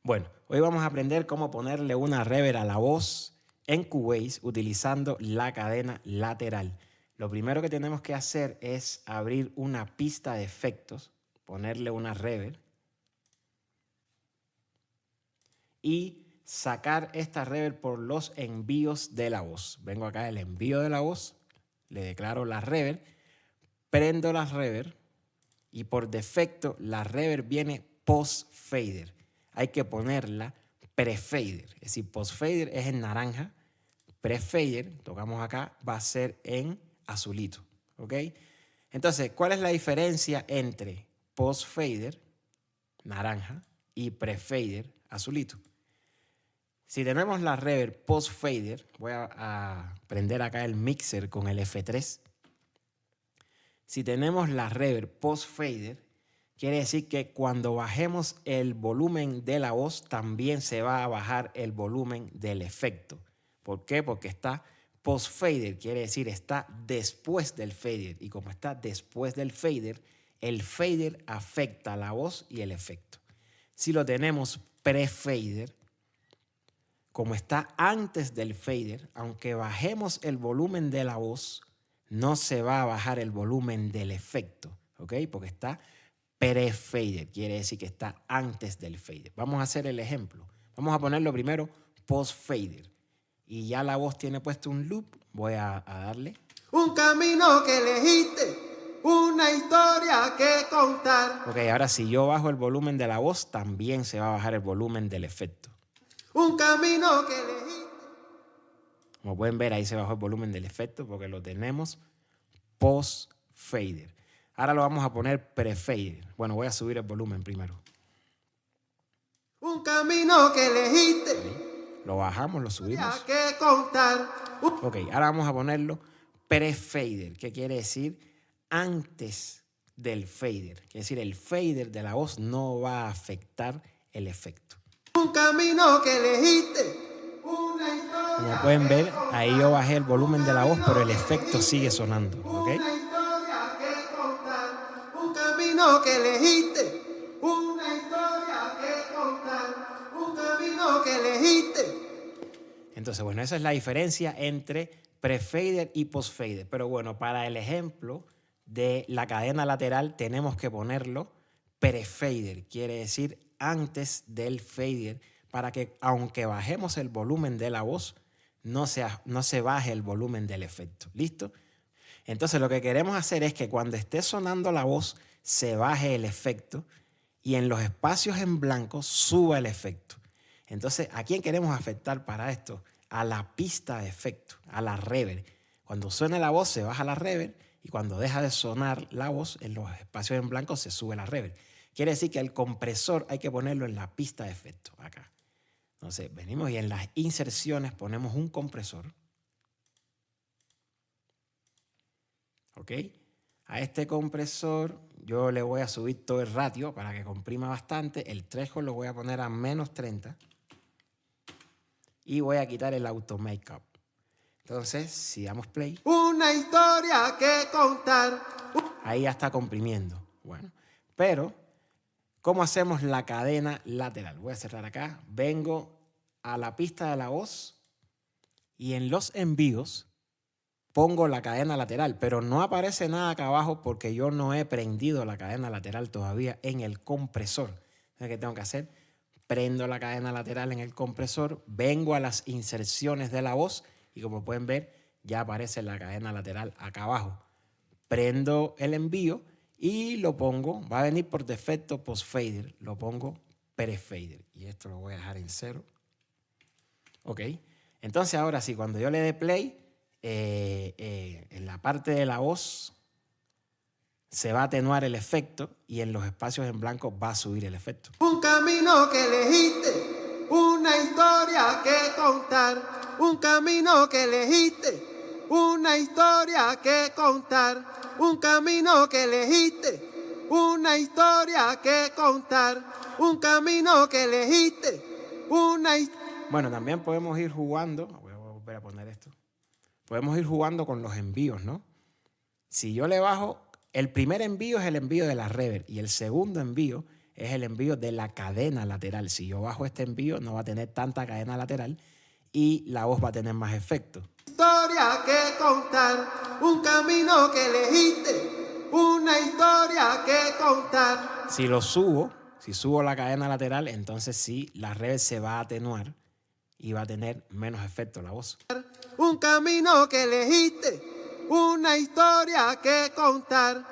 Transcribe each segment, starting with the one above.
Bueno, hoy vamos a aprender cómo ponerle una reverb a la voz en Cubase utilizando la cadena lateral. Lo primero que tenemos que hacer es abrir una pista de efectos, ponerle una reverb y sacar esta reverb por los envíos de la voz. Vengo acá el envío de la voz, le declaro la reverb, prendo la reverb y por defecto la reverb viene post fader. Hay que ponerla pre-fader, es decir, post fader es en naranja, pre-fader, tocamos acá, va a ser en azulito, ¿ok? Entonces, ¿cuál es la diferencia entre post fader, naranja, y pre-fader, azulito? Si tenemos la reverb post fader, voy a prender acá el mixer con el F3. Si tenemos la reverb post fader, quiere decir que cuando bajemos el volumen de la voz, también se va a bajar el volumen del efecto. ¿Por qué? Porque está post fader, quiere decir está después del fader. Y como está después del fader, el fader afecta la voz y el efecto. Si lo tenemos pre-fader, como está antes del fader, aunque bajemos el volumen de la voz, no se va a bajar el volumen del efecto, ¿ok? Porque está pre-fader, quiere decir que está antes del fader. Vamos a hacer el ejemplo. Vamos a ponerlo primero post-fader. Y ya la voz tiene puesto un loop. Voy a darle. Un camino que elegiste, una historia que contar. Ok, ahora si yo bajo el volumen de la voz, también se va a bajar el volumen del efecto. Un camino que elegiste. Como pueden ver, ahí se bajó el volumen del efecto porque lo tenemos post-fader. Ahora lo vamos a poner pre-fader. Bueno, voy a subir el volumen primero. Un camino que elegiste. Ahí. Lo bajamos, lo subimos. Que contar. Ok, ahora vamos a ponerlo pre-fader. ¿Qué quiere decir? Antes del fader. Quiere decir, el fader de la voz no va a afectar el efecto. Un camino que elegiste. Una historia. Como pueden ver, ahí yo bajé el volumen de la voz, pero el efecto sigue sonando. ¿Ok? Una historia que contar. Un camino que elegiste. Una historia que contar. Un camino que elegiste. Entonces, bueno, esa es la diferencia entre pre-fader y post-fader. Pero bueno, para el ejemplo de la cadena lateral tenemos que ponerlo pre-fader, quiere decir antes del fader, para que aunque bajemos el volumen de la voz, no se baje el volumen del efecto. ¿Listo? Entonces lo que queremos hacer es que cuando esté sonando la voz se baje el efecto y en los espacios en blanco suba el efecto. Entonces, ¿a quién queremos afectar para esto? A la pista de efecto, a la reverb. Cuando suene la voz se baja la reverb y cuando deja de sonar la voz en los espacios en blanco se sube la reverb. Quiere decir que el compresor hay que ponerlo en la pista de efecto, acá. Entonces, venimos y en las inserciones ponemos un compresor. ¿Ok? A este compresor yo le voy a subir todo el ratio para que comprima bastante. El threshold lo voy a poner a menos 30. Y voy a quitar el auto makeup. Entonces, si damos play. Una historia que contar. Ahí ya está comprimiendo. Bueno, pero ¿cómo hacemos la cadena lateral? Voy a cerrar acá. Vengo a la pista de la voz y en los envíos pongo la cadena lateral, pero no aparece nada acá abajo porque yo no he prendido la cadena lateral todavía en el compresor. Entonces, ¿qué tengo que hacer? Prendo la cadena lateral en el compresor, vengo a las inserciones de la voz y como pueden ver, ya aparece la cadena lateral acá abajo. Prendo el envío y lo pongo, va a venir por defecto post-fader, lo pongo pre-fader. Y esto lo voy a dejar en 0. Ok. Entonces ahora sí, cuando yo le dé play, en la parte de la voz se va a atenuar el efecto y en los espacios en blanco va a subir el efecto. Un camino que elegiste, una historia que contar. Un camino que elegiste, una historia que contar. Un camino que elegiste, una historia que contar. Un camino que elegiste, una historia. Bueno, también podemos ir jugando, voy a volver a poner esto. Podemos ir jugando con los envíos, ¿no? Si yo le bajo, el primer envío es el envío de la reverb y el segundo envío es el envío de la cadena lateral. Si yo bajo este envío, no va a tener tanta cadena lateral y la voz va a tener más efecto. Historia que contar, un camino que elegiste, una historia que contar. Si lo subo, si subo la cadena lateral, entonces sí, la reverb se va a atenuar y va a tener menos efecto la voz. Un camino que elegiste, una historia que contar.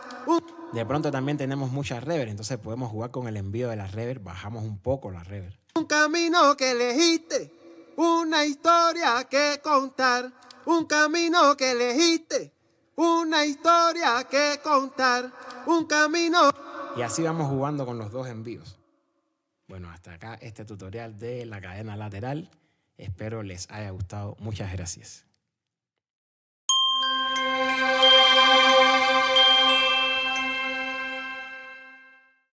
De pronto también tenemos mucha reverb, entonces podemos jugar con el envío de la reverb, bajamos un poco la reverb. Un camino que elegiste, una historia que contar. Un camino que elegiste, una historia que contar. Un camino. Y así vamos jugando con los dos envíos. Bueno, hasta acá este tutorial de la cadena lateral. Espero les haya gustado. Muchas gracias.